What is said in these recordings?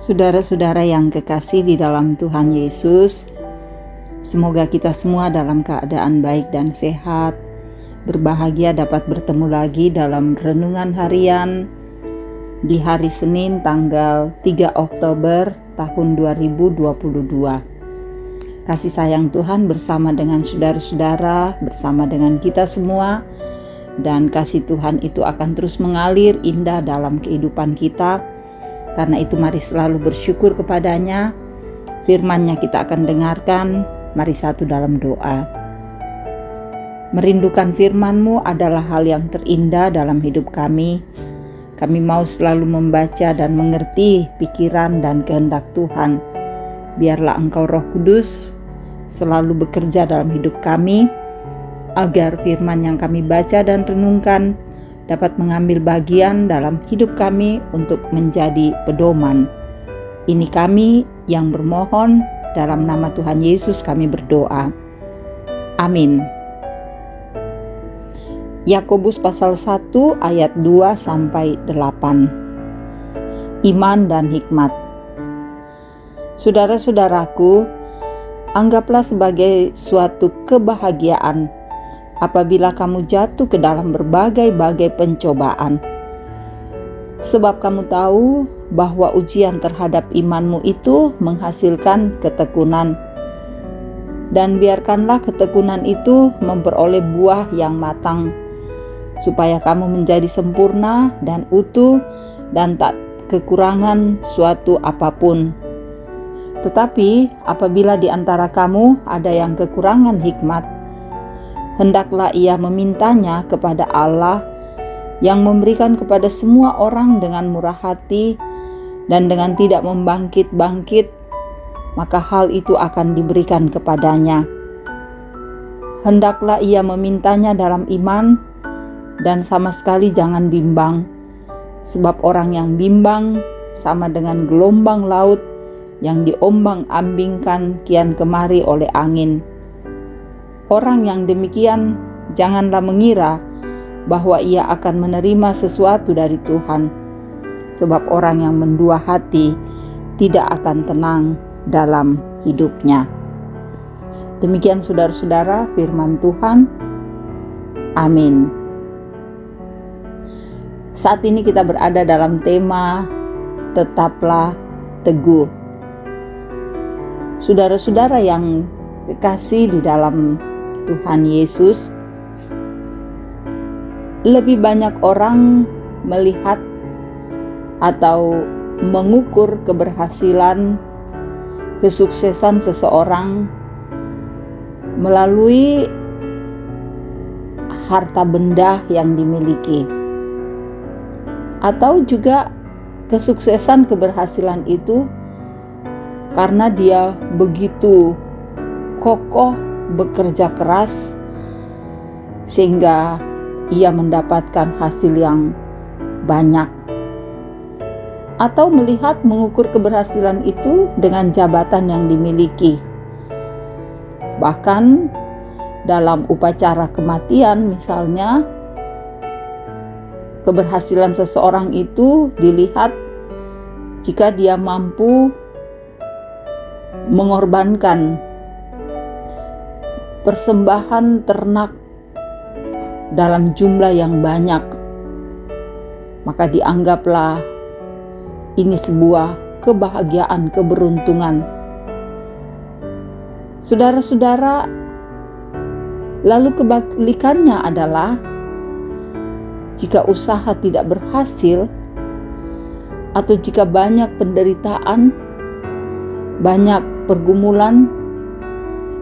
Saudara-saudara yang kekasih di dalam Tuhan Yesus, semoga kita semua dalam keadaan baik dan sehat, berbahagia dapat bertemu lagi dalam renungan harian di hari Senin tanggal 3 Oktober tahun 2022. Kasih sayang Tuhan bersama dengan saudara-saudara, bersama dengan kita semua, dan kasih Tuhan itu akan terus mengalir indah dalam kehidupan kita. Karena itu mari selalu bersyukur kepadanya. Firman-Nya kita akan dengarkan. Mari satu dalam doa. Merindukan firman-Mu adalah hal yang terindah dalam hidup kami. Kami mau selalu membaca dan mengerti pikiran dan kehendak Tuhan. Biarlah Engkau Roh Kudus selalu bekerja dalam hidup kami, agar firman yang kami baca dan renungkan dapat mengambil bagian dalam hidup kami untuk menjadi pedoman. Ini kami yang bermohon, dalam nama Tuhan Yesus kami berdoa. Amin. Yakobus pasal 1 ayat 2-8. Iman dan hikmat. Saudara-saudaraku, anggaplah sebagai suatu kebahagiaan apabila kamu jatuh ke dalam berbagai-bagai pencobaan. Sebab kamu tahu bahwa ujian terhadap imanmu itu menghasilkan ketekunan. Dan biarkanlah ketekunan itu memperoleh buah yang matang, supaya kamu menjadi sempurna dan utuh dan tak kekurangan suatu apapun. Tetapi apabila di antara kamu ada yang kekurangan hikmat, hendaklah ia memintanya kepada Allah yang memberikan kepada semua orang dengan murah hati dan dengan tidak membangkit-bangkit, maka hal itu akan diberikan kepadanya. Hendaklah ia memintanya dalam iman dan sama sekali jangan bimbang, sebab orang yang bimbang sama dengan gelombang laut yang diombang-ambingkan kian kemari oleh angin. Orang yang demikian janganlah mengira bahwa ia akan menerima sesuatu dari Tuhan, sebab orang yang mendua hati tidak akan tenang dalam hidupnya. Demikian saudara-saudara firman Tuhan. Amin. Saat ini kita berada dalam tema tetaplah teguh. Saudara-saudara yang kekasih di dalam Tuhan Yesus, lebih banyak orang melihat atau mengukur keberhasilan, kesuksesan seseorang melalui harta benda yang dimiliki, atau juga kesuksesan keberhasilan itu karena dia begitu kokoh bekerja keras sehingga ia mendapatkan hasil yang banyak, atau melihat mengukur keberhasilan itu dengan jabatan yang dimiliki. Bahkan dalam upacara kematian misalnya, keberhasilan seseorang itu dilihat jika dia mampu mengorbankan persembahan ternak dalam jumlah yang banyak, maka dianggaplah ini sebuah kebahagiaan, keberuntungan. Saudara-saudara, lalu kebalikannya adalah jika usaha tidak berhasil, atau jika banyak penderitaan, banyak pergumulan,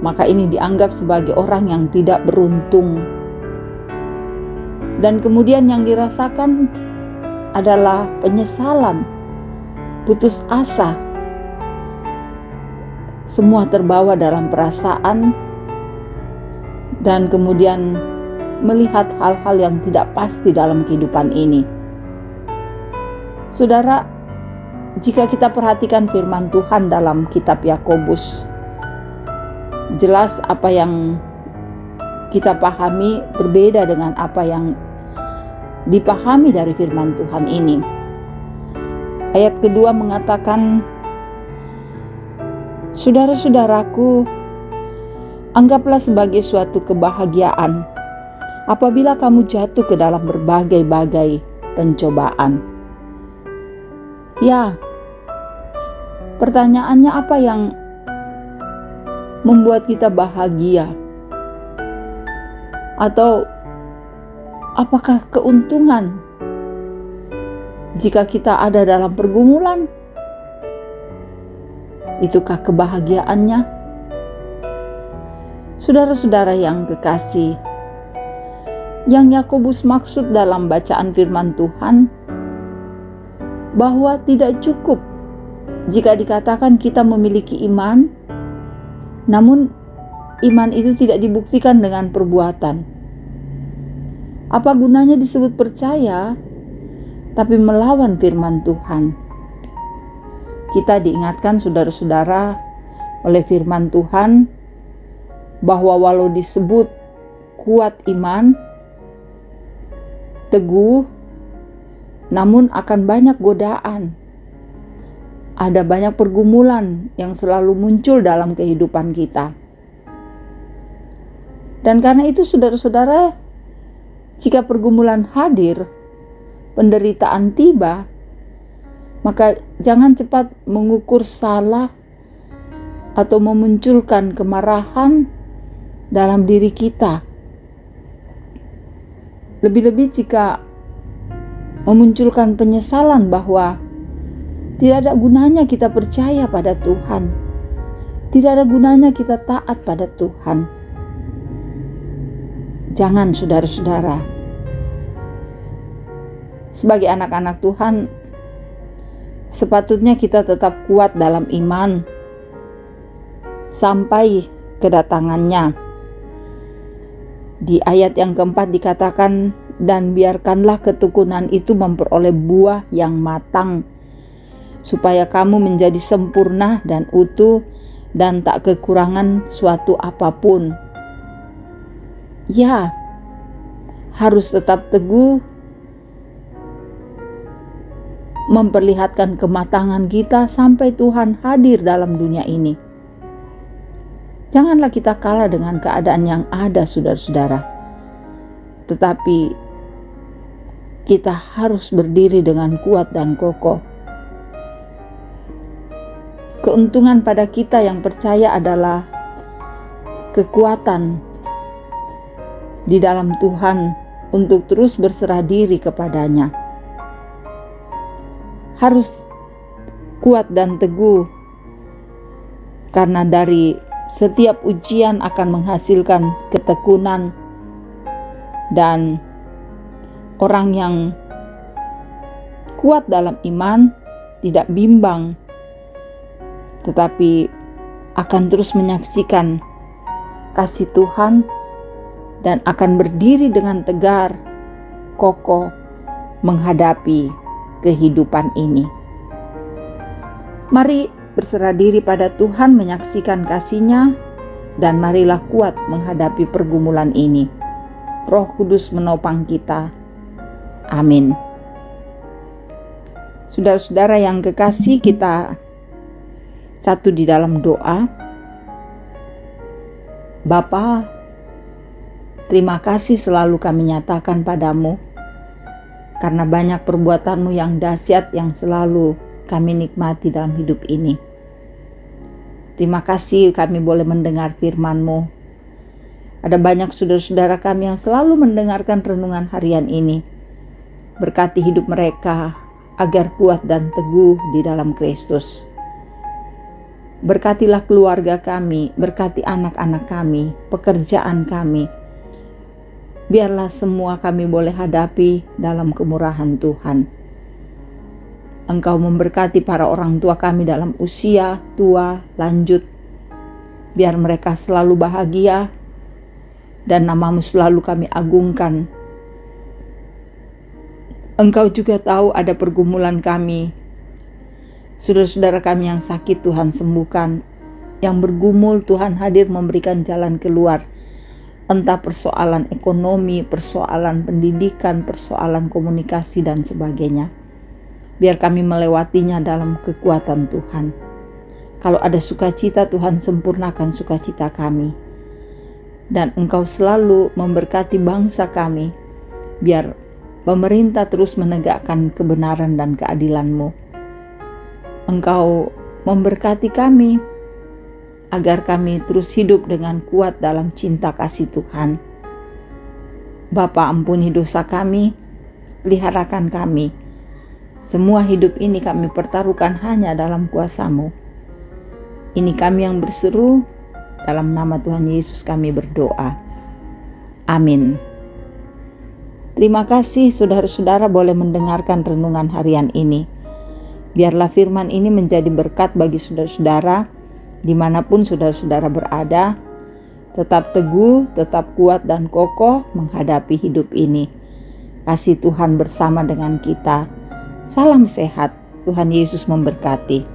maka ini dianggap sebagai orang yang tidak beruntung. Dan kemudian yang dirasakan adalah penyesalan, putus asa. Semua terbawa dalam perasaan dan kemudian melihat hal-hal yang tidak pasti dalam kehidupan ini. Saudara, jika kita perhatikan firman Tuhan dalam kitab Yakobus, jelas apa yang kita pahami berbeda dengan apa yang dipahami dari firman Tuhan ini. Ayat kedua mengatakan, saudara-saudaraku, anggaplah sebagai suatu kebahagiaan apabila kamu jatuh ke dalam berbagai-bagai pencobaan. Ya, pertanyaannya apa yang membuat kita bahagia? Atau apakah keuntungan jika kita ada dalam pergumulan? Itukah kebahagiaannya? Saudara-saudara yang kekasih, yang Yakobus maksud dalam bacaan firman Tuhan, bahwa tidak cukup jika dikatakan kita memiliki iman, namun iman itu tidak dibuktikan dengan perbuatan. Apa gunanya disebut percaya, tapi melawan firman Tuhan? Kita diingatkan saudara-saudara oleh firman Tuhan bahwa walau disebut kuat iman, teguh, namun akan banyak godaan. Ada banyak pergumulan yang selalu muncul dalam kehidupan kita. Dan karena itu saudara-saudara, jika pergumulan hadir, penderitaan tiba, maka jangan cepat mengukur salah atau memunculkan kemarahan dalam diri kita. Lebih-lebih jika memunculkan penyesalan bahwa tidak ada gunanya kita percaya pada Tuhan, tidak ada gunanya kita taat pada Tuhan. Jangan, saudara-saudara. Sebagai anak-anak Tuhan, sepatutnya kita tetap kuat dalam iman sampai kedatangannya. Di ayat yang keempat dikatakan, dan biarkanlah ketekunan itu memperoleh buah yang matang, supaya kamu menjadi sempurna dan utuh dan tak kekurangan suatu apapun. Ya, harus tetap teguh, memperlihatkan kematangan kita sampai Tuhan hadir dalam dunia ini. Janganlah kita kalah dengan keadaan yang ada, saudara-saudara. Tetapi kita harus berdiri dengan kuat dan kokoh. Keuntungan pada kita yang percaya adalah kekuatan di dalam Tuhan untuk terus berserah diri kepadanya. Harus kuat dan teguh, karena dari setiap ujian akan menghasilkan ketekunan, dan orang yang kuat dalam iman tidak bimbang, tetapi akan terus menyaksikan kasih Tuhan dan akan berdiri dengan tegar, kokoh menghadapi kehidupan ini. Mari berserah diri pada Tuhan, menyaksikan kasih-Nya, dan marilah kuat menghadapi pergumulan ini. Roh Kudus menopang kita. Amin. Saudara-saudara yang kekasih, kita satu di dalam doa. Bapa, terima kasih selalu kami nyatakan padamu, karena banyak perbuatan-Mu yang dahsyat yang selalu kami nikmati dalam hidup ini. Terima kasih kami boleh mendengar firman-Mu. Ada banyak saudara-saudara kami yang selalu mendengarkan renungan harian ini. Berkati hidup mereka agar kuat dan teguh di dalam Kristus. Berkatilah keluarga kami, berkati anak-anak kami, pekerjaan kami. Biarlah semua kami boleh hadapi dalam kemurahan Tuhan. Engkau memberkati para orang tua kami dalam usia tua lanjut. Biar mereka selalu bahagia dan nama-Mu selalu kami agungkan. Engkau juga tahu ada pergumulan kami. Saudara-saudara kami yang sakit Tuhan sembuhkan. Yang bergumul Tuhan hadir memberikan jalan keluar. Entah persoalan ekonomi, persoalan pendidikan, persoalan komunikasi dan sebagainya. biar kami melewatinya dalam kekuatan Tuhan. Kalau ada sukacita, Tuhan sempurnakan sukacita kami. Dan Engkau selalu memberkati bangsa kami, biar pemerintah terus menegakkan kebenaran dan keadilan-Mu. Engkau memberkati kami, agar kami terus hidup dengan kuat dalam cinta kasih Tuhan. Bapa, ampuni dosa kami, peliharakan kami. Semua hidup ini kami pertaruhkan hanya dalam kuasa-Mu. Ini kami yang berseru, dalam nama Tuhan Yesus kami berdoa. Amin. Terima kasih saudara-saudara boleh mendengarkan renungan harian ini. Biarlah firman ini menjadi berkat bagi saudara-saudara, dimanapun saudara-saudara berada. Tetap teguh, tetap kuat dan kokoh menghadapi hidup ini. Kasih Tuhan bersama dengan kita. Salam sehat, Tuhan Yesus memberkati.